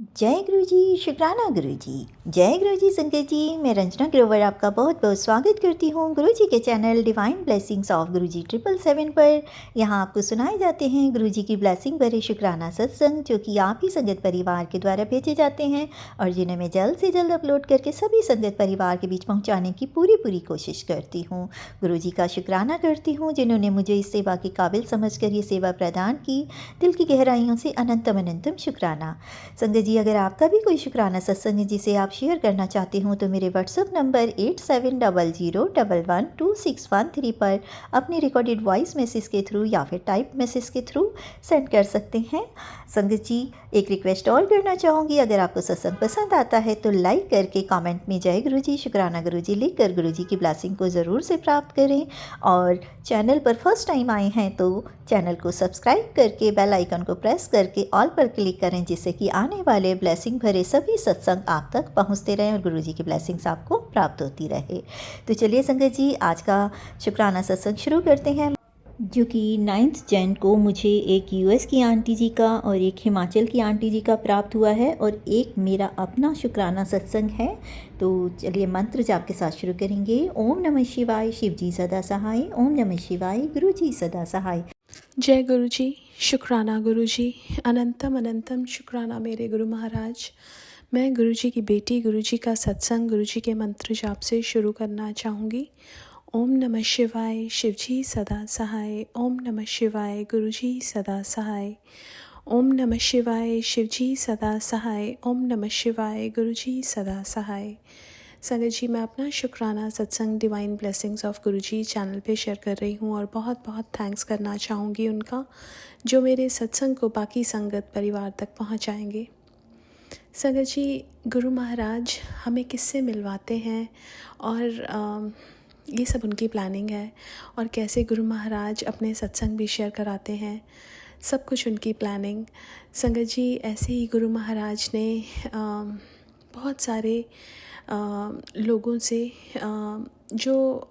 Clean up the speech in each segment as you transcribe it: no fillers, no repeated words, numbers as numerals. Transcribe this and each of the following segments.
जय गुरु जी, शुक्राना गुरु जी। जय गुरु जी संगत जी, मैं रंजना ग्रोवर आपका बहुत बहुत स्वागत करती हूँ गुरु जी के चैनल डिवाइन ब्लेसिंग्स ऑफ गुरु जी 777 पर। यहाँ आपको सुनाए जाते हैं गुरु जी की ब्लेसिंग भरे शुक्राना सत्संग, जो कि आप ही संगत परिवार के द्वारा भेजे जाते हैं और जिन्हें मैं जल्द से जल्द अपलोड करके सभी संगत परिवार के बीच पहुँचाने की पूरी कोशिश करती हूँ। गुरु जी का शुक्राना करती हूँ जिन्होंने मुझे इस सेवा के काबिल समझ कर ये सेवा प्रदान की। दिल की गहराइयों से अनंतम अनंतम शुक्राना। संगत जी, अगर आपका भी कोई शुक्राना सत्संग है जिसे आप शेयर करना चाहते हो तो मेरे व्हाट्सअप नंबर 8700112613 पर अपनी रिकॉर्डेड वॉइस मैसेज के थ्रू या फिर टाइप मैसेज के थ्रू सेंड कर सकते हैं। संगत जी, एक रिक्वेस्ट और करना चाहूँगी, अगर आपको सत्संग पसंद आता है तो लाइक करके कमेंट में जय गुरु जी, शुक्राना गुरु जी लिख कर गुरु जी की ब्लेसिंग को ज़रूर से प्राप्त करें। और चैनल पर फर्स्ट टाइम आए हैं तो चैनल को सब्सक्राइब करके बेल आइकन को प्रेस करके ऑल पर क्लिक करें, जिससे कि आने वाले ब्लेसिंग भरे सभी सत्संग आप तक पहुंचते रहें और गुरु जी की ब्लेसिंग्स आपको प्राप्त होती रहे। तो चलिए संगत जी, आज का शुक्राना सत्संग शुरू करते हैं, जो कि 9 जैन को मुझे एक यूएस की आंटी जी का और एक हिमाचल की आंटी जी का प्राप्त हुआ है और एक मेरा अपना शुक्राना सत्संग है। तो चलिए मंत्र जाप के साथ शुरू करेंगे। ओम नमः शिवाय, शिव जी सदा सहाय। ओम नमः शिवाय, गुरु जी सदा सहाय। जय गुरु जी, शुक्राना गुरु जी, अनंतम अनंतम शुक्राना मेरे गुरु महाराज। मैं गुरु जी की बेटी गुरु जी का सत्संग गुरु जी के मंत्र जाप से शुरू करना चाहूँगी। ओम नमः शिवाय, शिव जी सदा सहाय। ओम नमः शिवाय, गुरु जी सदा सहाय। ओम नमः शिवाय, शिव जी सदा सहाय। ओम नमः शिवाय, गुरु जी सदा सहाय। संगत जी, मैं अपना शुक्राना सत्संग divine blessings of Guruji channel पे शेयर कर रही हूँ और बहुत बहुत थैंक्स करना चाहूँगी उनका, जो मेरे सत्संग को बाकी संगत परिवार तक पहुँचाएंगे। संगत जी, गुरु महाराज हमें किससे मिलवाते हैं और ये सब उनकी प्लानिंग है, और कैसे गुरु महाराज अपने सत्संग भी शेयर कराते हैं, सब कुछ उनकी प्लानिंग। संगत जी, ऐसे ही गुरु महाराज ने बहुत सारे लोगों से जो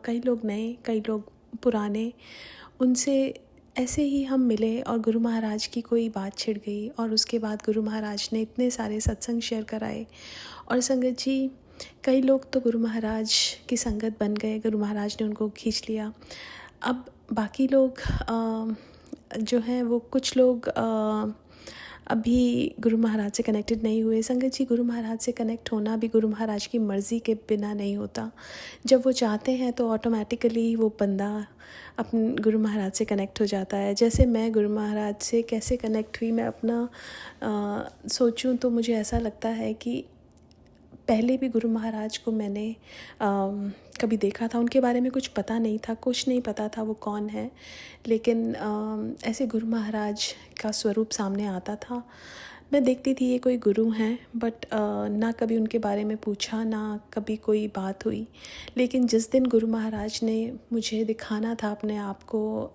कई लोग नए कई लोग पुराने, उनसे ऐसे ही हम मिले और गुरु महाराज की कोई बात छिड़ गई और उसके बाद गुरु महाराज ने इतने सारे सत्संग शेयर कराए। और संगत जी, कई लोग तो गुरु महाराज की संगत बन गए, गुरु महाराज ने उनको खींच लिया। अब बाकी लोग जो हैं वो कुछ लोग अभी गुरु महाराज से कनेक्टेड नहीं हुए। संगत जी, गुरु महाराज से कनेक्ट होना भी गुरु महाराज की मर्ज़ी के बिना नहीं होता। जब वो चाहते हैं तो ऑटोमेटिकली वो बंदा अपने गुरु महाराज से कनेक्ट हो जाता है। जैसे मैं गुरु महाराज से कैसे कनेक्ट हुई, मैं अपना सोचूं तो मुझे ऐसा लगता है कि पहले भी गुरु महाराज को मैंने कभी देखा था, उनके बारे में कुछ पता नहीं था, कुछ नहीं पता था वो कौन है, लेकिन ऐसे गुरु महाराज का स्वरूप सामने आता था। मैं देखती थी ये कोई गुरु हैं, बट ना कभी उनके बारे में पूछा, ना कभी कोई बात हुई। लेकिन जिस दिन गुरु महाराज ने मुझे दिखाना था अपने आप को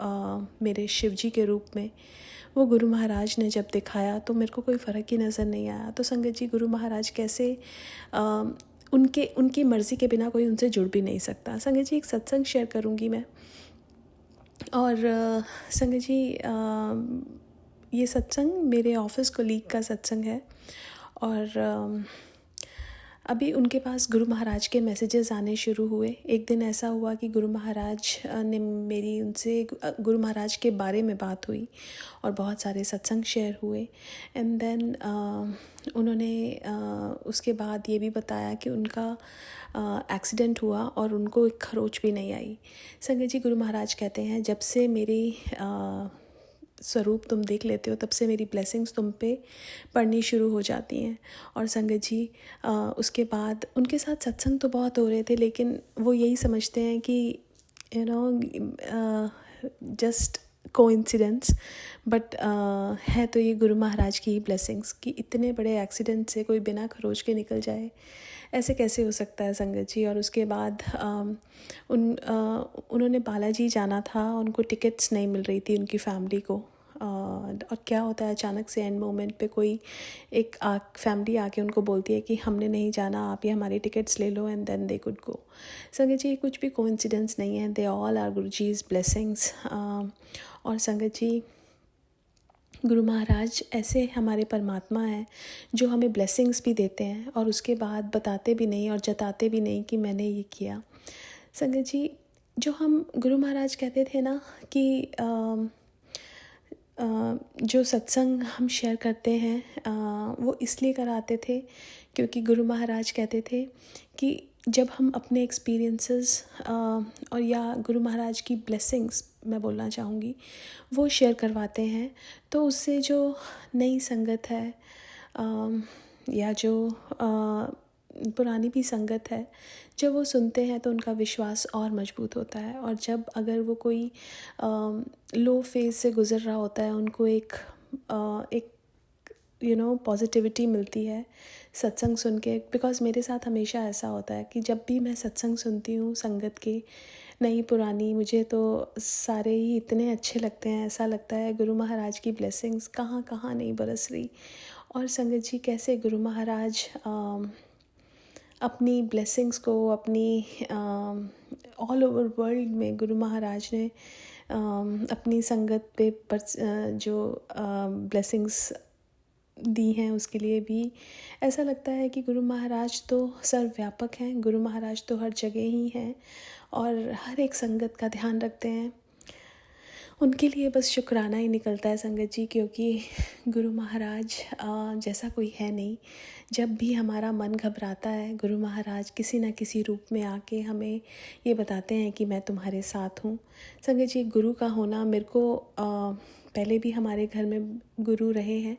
मेरे शिव जी के रूप में, वो गुरु महाराज ने जब दिखाया तो मेरे को कोई फ़र्क ही नज़र नहीं आया। तो संगत जी, गुरु महाराज कैसे उनकी मर्ज़ी के बिना कोई उनसे जुड़ भी नहीं सकता। संगत जी, एक सत्संग शेयर करूँगी मैं, और संगत जी, ये सत्संग मेरे ऑफिस कोलीग का सत्संग है। और अभी उनके पास गुरु महाराज के मैसेजेस आने शुरू हुए। एक दिन ऐसा हुआ कि गुरु महाराज ने मेरी उनसे गुरु महाराज के बारे में बात हुई और बहुत सारे सत्संग शेयर हुए। एंड देन उन्होंने उसके बाद ये भी बताया कि उनका एक्सीडेंट हुआ और उनको एक खरोच भी नहीं आई। संगत जी, गुरु महाराज कहते हैं, जब से मेरी स्वरूप तुम देख लेते हो तब से मेरी ब्लेसिंग्स तुम पे पढ़नी शुरू हो जाती हैं। और संगत जी, उसके बाद उनके साथ सत्संग तो बहुत हो रहे थे, लेकिन वो यही समझते हैं कि you know just coincidence, but है तो ये गुरु महाराज की ही ब्लेसिंग्स कि इतने बड़े एक्सीडेंट से कोई बिना खरोच के निकल जाए, ऐसे कैसे हो सकता है संगत जी। और उसके बाद उन्होंने बालाजी जाना था, उनको टिकट्स नहीं मिल रही थी उनकी फैमिली को। और क्या होता है, अचानक से एंड मोमेंट पे कोई एक फैमिली आके उनको बोलती है कि हमने नहीं जाना, आप ये हमारी टिकट्स ले लो, and then they could go. संगत जी, कुछ भी कोइंसिडेंस नहीं है, they all are Guruji's blessings. और संगत जी, गुरु महाराज ऐसे हमारे परमात्मा हैं जो हमें ब्लेसिंग्स भी देते हैं और उसके बाद बताते भी नहीं और जताते भी नहीं कि मैंने ये किया। संगत जी, जो हम गुरु महाराज कहते थे ना कि जो सत्संग हम शेयर करते हैं वो इसलिए कराते थे क्योंकि गुरु महाराज कहते थे कि जब हम अपने एक्सपीरियंसेस और या गुरु महाराज की ब्लेसिंग्स मैं बोलना चाहूँगी वो शेयर करवाते हैं, तो उससे जो नई संगत है या जो पुरानी भी संगत है, जब वो सुनते हैं तो उनका विश्वास और मजबूत होता है। और जब अगर वो कोई लो फेज़ से गुज़र रहा होता है, उनको एक पॉजिटिविटी मिलती है सत्संग सुन के। बिकॉज़ मेरे साथ हमेशा ऐसा होता है कि जब भी मैं सत्संग सुनती हूँ संगत के, नई पुरानी, मुझे तो सारे ही इतने अच्छे लगते हैं। ऐसा लगता है गुरु महाराज की ब्लेसिंग्स कहाँ कहाँ नहीं बरस रही। और संगत जी, कैसे गुरु महाराज अपनी ब्लेसिंग्स को अपनी ऑल ओवर वर्ल्ड में गुरु महाराज ने अपनी संगत पे जो ब्लेसिंग्स दी हैं उसके लिए भी ऐसा लगता है कि गुरु महाराज तो सर्वव्यापक हैं, गुरु महाराज तो हर जगह ही हैं और हर एक संगत का ध्यान रखते हैं। उनके लिए बस शुक्राना ही निकलता है संगत जी, क्योंकि गुरु महाराज जैसा कोई है नहीं। जब भी हमारा मन घबराता है, गुरु महाराज किसी न किसी रूप में आके हमें ये बताते हैं कि मैं तुम्हारे साथ हूँ। संगत जी, गुरु का होना मेरे को पहले भी हमारे घर में गुरु रहे हैं,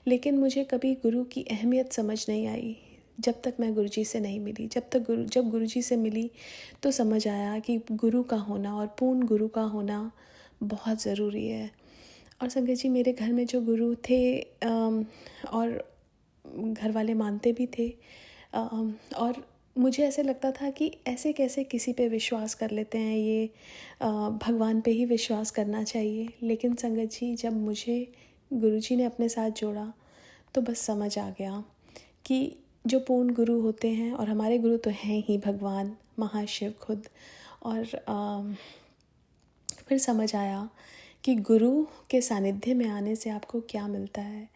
लेकिन मुझे कभी गुरु की अहमियत समझ नहीं आई जब तक मैं गुरुजी से नहीं मिली। जब गुरुजी से मिली तो समझ आया कि गुरु का होना और पूर्ण गुरु का होना बहुत ज़रूरी है। और संगत जी, मेरे घर में जो गुरु थे और घर वाले मानते भी थे, और मुझे ऐसे लगता था कि ऐसे कैसे किसी पे विश्वास कर लेते हैं, ये भगवान पे ही विश्वास करना चाहिए। लेकिन संगत जी, जब मुझे गुरुजी ने अपने साथ जोड़ा तो बस समझ आ गया कि जो पूर्ण गुरु होते हैं, और हमारे गुरु तो हैं ही भगवान महाशिव खुद। और फिर समझ आया कि गुरु के सानिध्य में आने से आपको क्या मिलता है।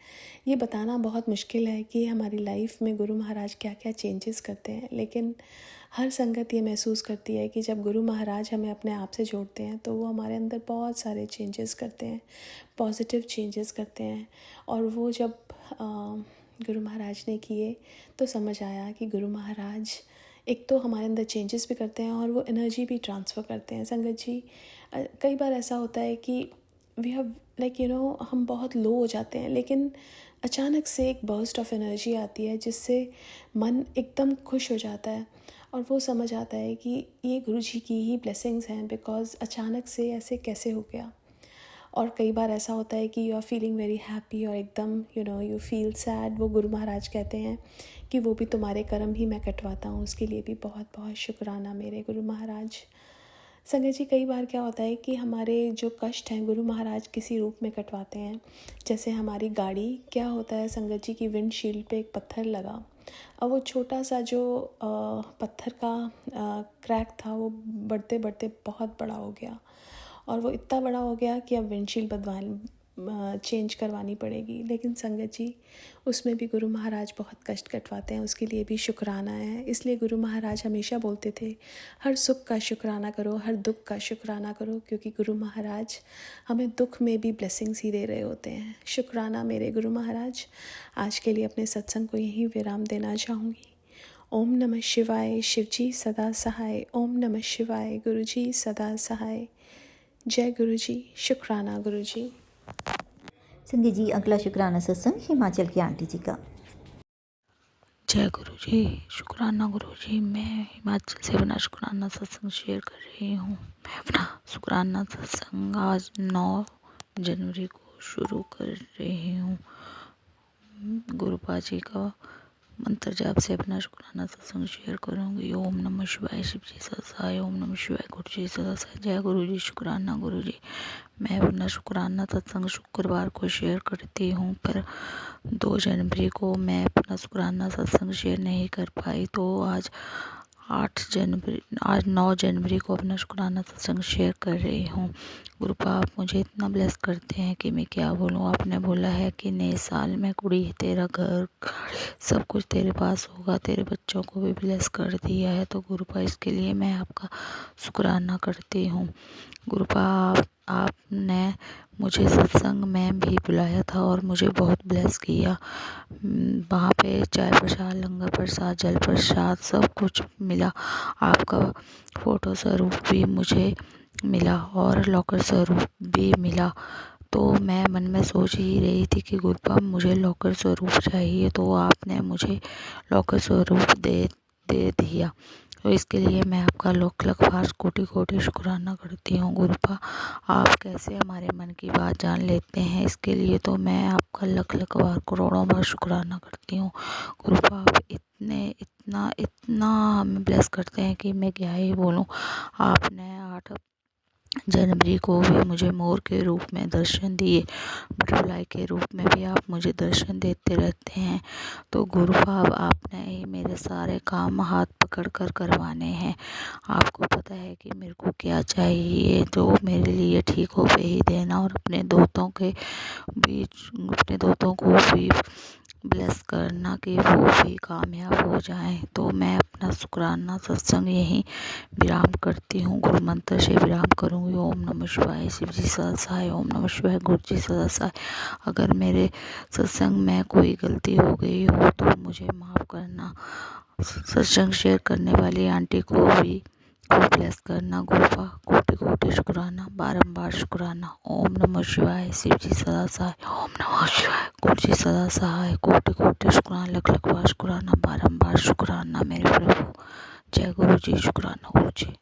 ये बताना बहुत मुश्किल है कि हमारी लाइफ में गुरु महाराज क्या क्या चेंजेस करते हैं, लेकिन हर संगत ये महसूस करती है कि जब गुरु महाराज हमें अपने आप से जोड़ते हैं तो वो हमारे अंदर बहुत सारे चेंजेस करते हैं, पॉजिटिव चेंजेस करते हैं। और वो जब गुरु महाराज ने किए तो समझ आया कि गुरु महाराज एक तो हमारे अंदर चेंजेस भी करते हैं और वो एनर्जी भी ट्रांसफ़र करते हैं। संगत जी, कई बार ऐसा होता है कि वी हैव हम बहुत लो हो जाते हैं, लेकिन अचानक से एक बर्स्ट ऑफ एनर्जी आती है जिससे मन एकदम खुश हो जाता है और वो समझ आता है कि ये गुरुजी की ही ब्लेसिंग्स हैं, बिकॉज़ अचानक से ऐसे कैसे हो गया। और कई बार ऐसा होता है कि you are feeling very happy और एकदम यू फील सैड। वो गुरु महाराज कहते हैं कि वो भी तुम्हारे कर्म ही मैं कटवाता हूँ। उसके लिए भी बहुत बहुत शुक्राना मेरे गुरु महाराज। संगत जी, कई बार क्या होता है कि हमारे जो कष्ट हैं गुरु महाराज किसी रूप में कटवाते हैं। जैसे हमारी गाड़ी, क्या होता है संगत जी की विंडशील्ड पे एक पत्थर लगा, और वो छोटा सा जो पत्थर का क्रैक था वो बढ़ते बढ़ते बहुत बड़ा हो गया, और वो इतना बड़ा हो गया कि अब विंडशील्ड चेंज करवानी पड़ेगी। लेकिन संगत जी, उसमें भी गुरु महाराज बहुत कष्ट कटवाते हैं, उसके लिए भी शुक्राना है। इसलिए गुरु महाराज हमेशा बोलते थे, हर सुख का शुक्राना करो, हर दुख का शुक्राना करो, क्योंकि गुरु महाराज हमें दुख में भी ब्लेसिंग्स ही दे रहे होते हैं। शुक्राना मेरे गुरु महाराज। आज के लिए अपने सत्संग को यहीं विराम देना चाहूँगी। ओम नमः शिवाय। शिवजी सदा सहाय। ओम नमः शिवाय। गुरुजी सदा सहाय। जय गुरुजी। शुक्राना गुरुजी। संगत जी, अगला शुक्राना सत्संग हिमाचल की आंटी जी का। जय गुरु जी। शुक्राना गुरु जी। मैं हिमाचल से अपना शुक्राना सत्संग शेयर कर रही हूँ। मैं अपना शुक्राना सत्संग आज 9 जनवरी को शुरू कर रही हूँ। गुरु पाजी का मंत्र जाप से अपना शुक्राना सत्संग शेयर करूँगी। ओम नमः शिवाय। शिव जी सदा सहाय। ओम नमः शिवाय। गुरु जी सदा सहाय। जय गुरु जी। शुक्राना गुरु जी। मैं अपना शुक्राना सत्संग शुक्रवार को शेयर करती हूँ, पर 2 जनवरी को मैं अपना शुक्राना सत्संग शेयर नहीं कर पाई, तो आज आज 9 जनवरी को अपना शुक्राना सत्संग शेयर कर रही हूँ। गुरु आप मुझे इतना ब्लेस करते हैं कि मैं क्या बोलूँ। आपने बोला है कि नए साल में कुड़ी तेरा घर सब कुछ तेरे पास होगा, तेरे बच्चों को भी ब्लेस कर दिया है। तो गुरु इसके लिए मैं आपका शुक्राना करती हूँ। गुरु आपने मुझे सत्संग में भी बुलाया था और मुझे बहुत ब्लेस किया। वहाँ पे चाय प्रसाद, लंगर प्रसाद, जल प्रसाद सब कुछ मिला। आपका फोटो स्वरूप भी मुझे मिला और लॉकर स्वरूप भी मिला। तो मैं मन में सोच ही रही थी कि गुरुपाप मुझे लॉकर स्वरूप चाहिए, तो आपने मुझे लॉकर स्वरूप दे दिया। तो इसके लिए मैं आपका लाख लाख बार कोटि कोटि शुक्राना करती हूँ। गुरुपा आप कैसे हमारे मन की बात जान लेते हैं, इसके लिए तो मैं आपका लाख लाख बार करोड़ों बार शुक्राना करती हूँ। गुरुपा आप इतना हमें ब्लेस करते हैं कि मैं क्या ही बोलूँ। आपने 8 जनवरी को भी मुझे मोर के रूप में दर्शन दिए, बटरफ्लाई के रूप में भी आप मुझे दर्शन देते रहते हैं। तो गुरु बाब आपने ही मेरे सारे काम हाथ पकड़ कर करवाने हैं। आपको पता है कि मेरे को क्या चाहिए, जो मेरे लिए ठीक हो वही देना और अपने दोस्तों को भी ब्लेस करना कि वो भी कामयाब हो जाएं। तो मैं अपना शुक्राना सत्संग यहीं विराम करती हूँ। गुरु मंत्र से विराम करूँगी। ओम नमः शिवाय, शिव जी सदा सहाय। ओम नमः शिवाय, गुरु जी सदा सहाय। अगर मेरे सत्संग में कोई गलती हो गई हो तो मुझे माफ़ करना। सत्संग शेयर करने वाली आंटी को भी खूब ब्लेस करना। गुरुपा कोटि कोटि शुक्राना, बारंबार शुक्राना। ओम नमः शिवाय, शिव जी सदा सहाय। ओम नमः शिवाय, गुरु जी सदा सहाय। कोटि कोटि शुक्राना, लख लख बार शुक्राना, बारंबार शुक्राना मेरे प्रभु। जय गुरु जी। शुक्राना गुरु जी।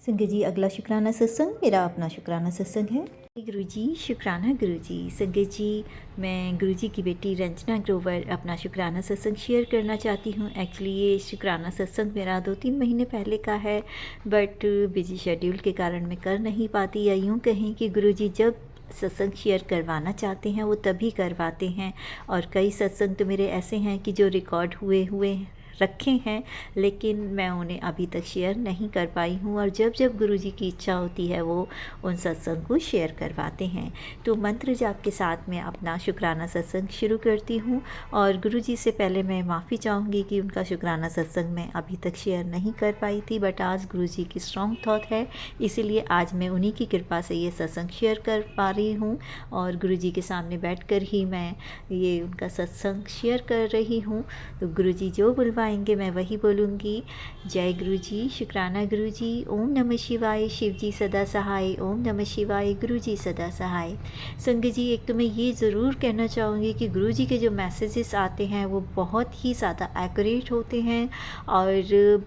संगत जी, अगला शुक्राना सत्संग मेरा अपना शुक्राना सत्संग है। गुरु जी, शुक्राना गुरु जी। संगत जी, मैं गुरु जी की बेटी रंजना ग्रोवर अपना शुक्राना सत्संग शेयर करना चाहती हूँ। एक्चुअली ये शुक्राना सत्संग मेरा 2-3 महीने पहले का है, बट बिजी शेड्यूल के कारण मैं कर नहीं पाती, या यूँ कहें कि गुरु जी जब सत्संग शेयर करवाना चाहते हैं वो तभी करवाते हैं। और कई सत्संग तो मेरे ऐसे हैं कि जो रिकॉर्ड हुए रखे हैं, लेकिन मैं उन्हें अभी तक शेयर नहीं कर पाई हूँ। और जब जब गुरुजी की इच्छा होती है वो उन सत्संग को शेयर करवाते हैं। तो मंत्र जाप के साथ मैं अपना शुक्राना सत्संग शुरू करती हूँ। और गुरुजी से पहले मैं माफ़ी चाहूँगी कि उनका शुक्राना सत्संग मैं अभी तक शेयर नहीं कर पाई थी, बट आज गुरुजी की स्ट्रॉन्ग थॉट है, इसीलिए आज मैं उन्हीं की कृपा से ये सत्संग शेयर कर पा रही हूँ। और गुरुजी के सामने बैठकर ही मैं ये उनका सत्संग शेयर कर रही हूँ। तो गुरुजी जो बुलवाएंगे मैं वही बोलूँगी। जय गुरुजी, शुक्राना गुरुजी। ओम नमः शिवाय, शिव जी सदा सहाय। ओम नमः शिवाय, गुरुजी सदा सहाय। संगत जी, एक तो मैं ये ज़रूर कहना चाहूँगी कि गुरुजी के जो मैसेजेस आते हैं वो बहुत ही ज़्यादा एक्यूरेट होते हैं और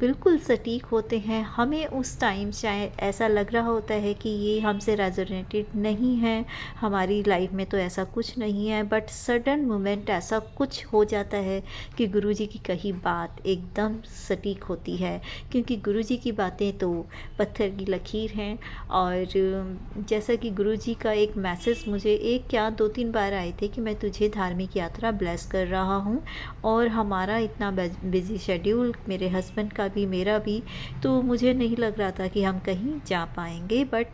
बिल्कुल सटीक होते हैं। हमें उस टाइम शायद ऐसा लग रहा होता है कि ये हमसे रेजोनेटेड नहीं है, हमारी लाइफ में तो ऐसा कुछ नहीं है, बट सडन मोमेंट ऐसा कुछ हो जाता है कि गुरुजी की कही बात एकदम सटीक होती है, क्योंकि गुरुजी की बातें तो पत्थर की लकीर हैं। और जैसा कि गुरुजी का एक मैसेज मुझे एक क्या 2-3 बार आए थे कि मैं तुझे धार्मिक यात्रा ब्लेस कर रहा हूँ। और हमारा इतना बिजी शेड्यूल, मेरे हस्बैंड का भी मेरा भी, तो मुझे नहीं लग रहा था कि हम कहीं जा पाएंगे। बट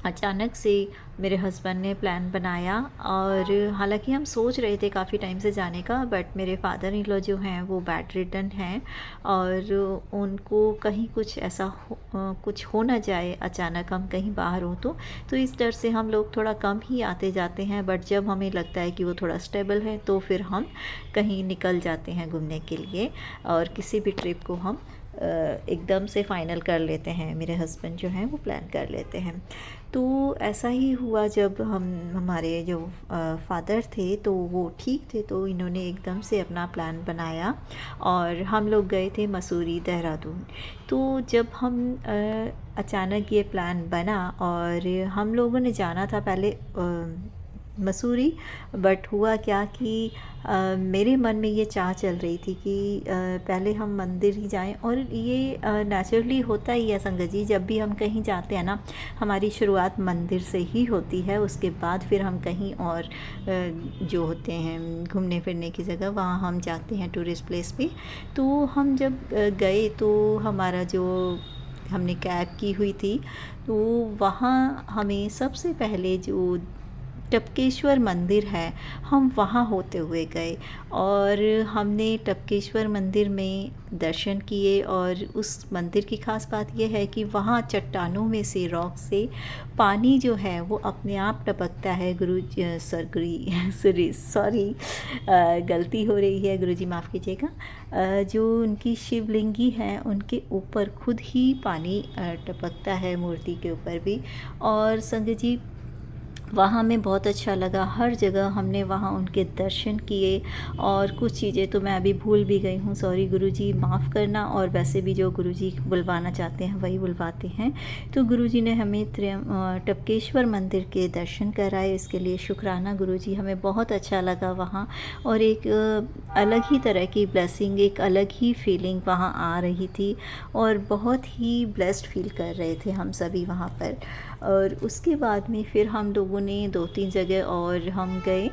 अचानक से मेरे हस्बैंड ने प्लान बनाया, और हालांकि हम सोच रहे थे काफ़ी टाइम से जाने का, बट मेरे फादर इन लॉ जो हैं वो बेड रिडन हैं और उनको कहीं कुछ ऐसा कुछ हो ना जाए, अचानक हम कहीं बाहर हों तो इस डर से हम लोग थोड़ा कम ही आते जाते हैं। बट जब हमें लगता है कि वो थोड़ा स्टेबल है तो फिर हम कहीं निकल जाते हैं घूमने के लिए, और किसी भी ट्रिप को हम एकदम से फ़ाइनल कर लेते हैं। मेरे हस्बैंड जो हैं वो प्लान कर लेते हैं। तो ऐसा ही हुआ, जब हमारे जो फादर थे तो वो ठीक थे, तो इन्होंने एकदम से अपना प्लान बनाया और हम लोग गए थे मसूरी, देहरादून। तो जब हम अचानक ये प्लान बना और हम लोगों ने जाना था पहले मसूरी। बट हुआ क्या कि मेरे मन में ये चाह चल रही थी कि पहले हम मंदिर ही जाएं। और ये नेचुरली होता ही है संगत जी, जब भी हम कहीं जाते हैं ना, हमारी शुरुआत मंदिर से ही होती है। उसके बाद फिर हम कहीं और जो होते हैं घूमने फिरने की जगह, वहाँ हम जाते हैं टूरिस्ट प्लेस पे। तो हम जब गए तो हमारा जो हमने कैब की हुई थी, तो वहाँ हमें सबसे पहले जो टपकेश्वर मंदिर है, हम वहाँ होते हुए गए और हमने टपकेश्वर मंदिर में दर्शन किए। और उस मंदिर की ख़ास बात यह है कि वहाँ चट्टानों में से, रॉक से पानी जो है वो अपने आप टपकता है। सॉरी, गलती हो रही है, गुरुजी माफ़ कीजिएगा। जो उनकी शिवलिंगी है उनके ऊपर खुद ही पानी टपकता है, मूर्ति के ऊपर भी। और संगत जी, वहाँ हमें बहुत अच्छा लगा। हर जगह हमने वहाँ उनके दर्शन किए। और कुछ चीज़ें तो मैं अभी भूल भी गई हूँ, सॉरी गुरुजी माफ़ करना। और वैसे भी जो गुरुजी बुलवाना चाहते हैं वही बुलवाते हैं। तो गुरुजी ने हमें टपकेश्वर मंदिर के दर्शन कराए, इसके लिए शुक्राना गुरुजी। हमें बहुत अच्छा लगा वहाँ, और एक अलग ही तरह की ब्लेसिंग, एक अलग ही फीलिंग वहाँ आ रही थी। और बहुत ही ब्लेस्ड फील कर रहे थे हम सभी वहाँ पर। और उसके बाद में फिर हम लोगों ने 2-3 जगह और हम गए।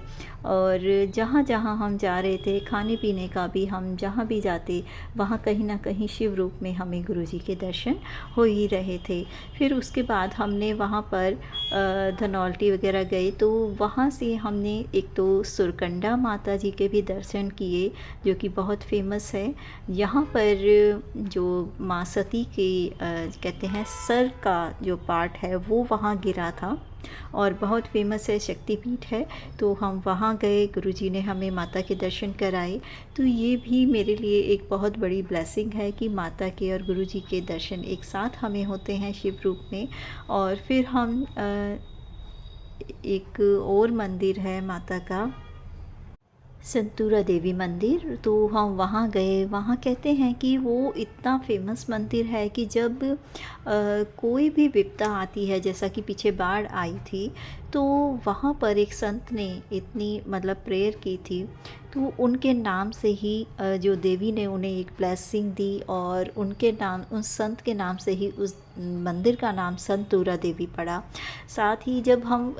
और जहाँ जहाँ हम जा रहे थे, खाने पीने का भी, हम जहाँ भी जाते वहाँ कहीं ना कहीं शिव रूप में हमें गुरुजी के दर्शन हो ही रहे थे। फिर उसके बाद हमने वहाँ पर धनौल्टी वगैरह गए, तो वहाँ से हमने एक तो सुरकंडा माता जी के भी दर्शन किए, जो कि बहुत फेमस है। यहाँ पर जो माँ सती के कहते हैं सर का जो पार्ट है वो वहाँ गिरा था, और बहुत फेमस है, शक्तिपीठ है। तो हम वहाँ गए, गुरुजी ने हमें माता के दर्शन कराए। तो ये भी मेरे लिए एक बहुत बड़ी ब्लेसिंग है कि माता के और गुरुजी के दर्शन एक साथ हमें होते हैं शिव रूप में। और फिर हम एक और मंदिर है माता का, संतूरा देवी मंदिर, तो हम वहाँ गए। वहाँ कहते हैं कि वो इतना फेमस मंदिर है कि जब कोई भी विपदा आती है, जैसा कि पीछे बाढ़ आई थी, तो वहाँ पर एक संत ने इतनी मतलब प्रेयर की थी, तो उनके नाम से ही जो देवी ने उन्हें एक ब्लेसिंग दी, और उनके नाम, उस संत के नाम से ही उस मंदिर का नाम संतूरा देवी पड़ा। साथ ही जब हम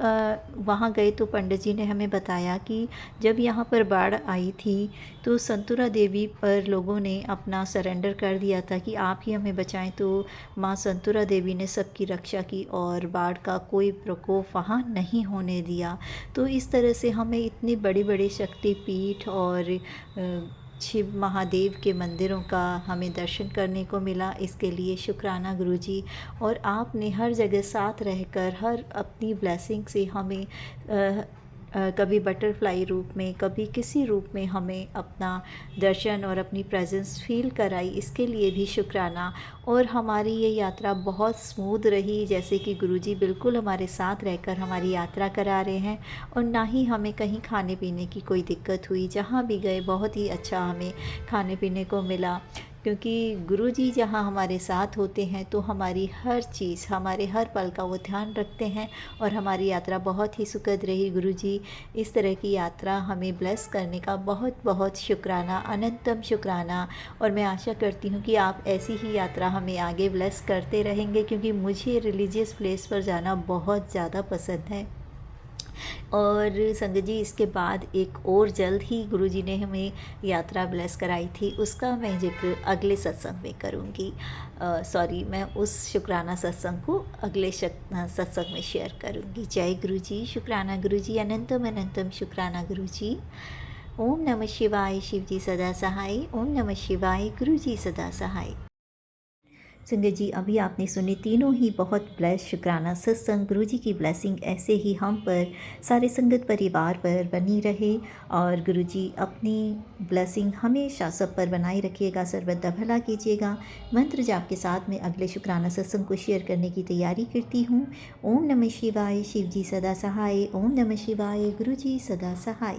वहाँ गए तो पंडित जी ने हमें बताया कि जब यहाँ पर बाढ़ आई थी तो संतूरा देवी पर लोगों ने अपना सरेंडर कर दिया था कि आप ही हमें बचाएं। तो माँ संतूरा देवी ने सबकी रक्षा की और बाढ़ का कोई प्रकोप वहाँ नहीं होने दिया। तो इस तरह से हमें इतनी बड़ी बड़ी शक्तिपीठ और शिव महादेव के मंदिरों का हमें दर्शन करने को मिला। इसके लिए शुक्राना गुरुजी। और आपने हर जगह साथ रहकर, हर अपनी ब्लेसिंग से हमें कभी बटरफ्लाई रूप में, कभी किसी रूप में हमें अपना दर्शन और अपनी प्रेजेंस फील कराई, इसके लिए भी शुक्राना। और हमारी ये यात्रा बहुत स्मूथ रही, जैसे कि गुरुजी बिल्कुल हमारे साथ रहकर हमारी यात्रा करा रहे हैं, और ना ही हमें कहीं खाने पीने की कोई दिक्कत हुई। जहाँ भी गए बहुत ही अच्छा हमें खाने पीने को मिला, क्योंकि गुरुजी जहाँ हमारे साथ होते हैं तो हमारी हर चीज़, हमारे हर पल का वो ध्यान रखते हैं। और हमारी यात्रा बहुत ही सुखद रही। गुरुजी इस तरह की यात्रा हमें ब्लेस करने का बहुत बहुत शुक्राना, अनंतम शुक्राना। और मैं आशा करती हूँ कि आप ऐसी ही यात्रा हमें आगे ब्लेस करते रहेंगे, क्योंकि मुझे रिलीजियस प्लेस पर जाना बहुत ज़्यादा पसंद है। और संगत जी, इसके बाद एक और जल्द ही गुरुजी ने हमें यात्रा ब्लेस कराई थी, उसका मैं जिक्र अगले सत्संग में करूँगी। सॉरी, मैं उस शुक्राना सत्संग को अगले सत्संग में शेयर करूँगी। जय गुरुजी, शुक्राना गुरुजी, अनंतम अनंतम शुक्राना गुरुजी। ओम नमः शिवाय, शिव जी सदा सहाय। ओम नमः शिवाय, गुरुजी सदा सहाय। संगत जी, अभी आपने सुने तीनों ही बहुत ब्लेस शुक्राना सत्संग। गुरुजी की ब्लेसिंग ऐसे ही हम पर, सारे संगत परिवार पर बनी रहे, और गुरुजी अपनी ब्लेसिंग हमेशा सब पर बनाए रखिएगा, सर्वदा भला कीजिएगा। मंत्र जाप के साथ में अगले शुक्राना सत्संग को शेयर करने की तैयारी करती हूँ। ओम नमः शिवाय, शिव जी सदा सहाय। ओम नमः शिवाय, गुरुजी सदा सहाय।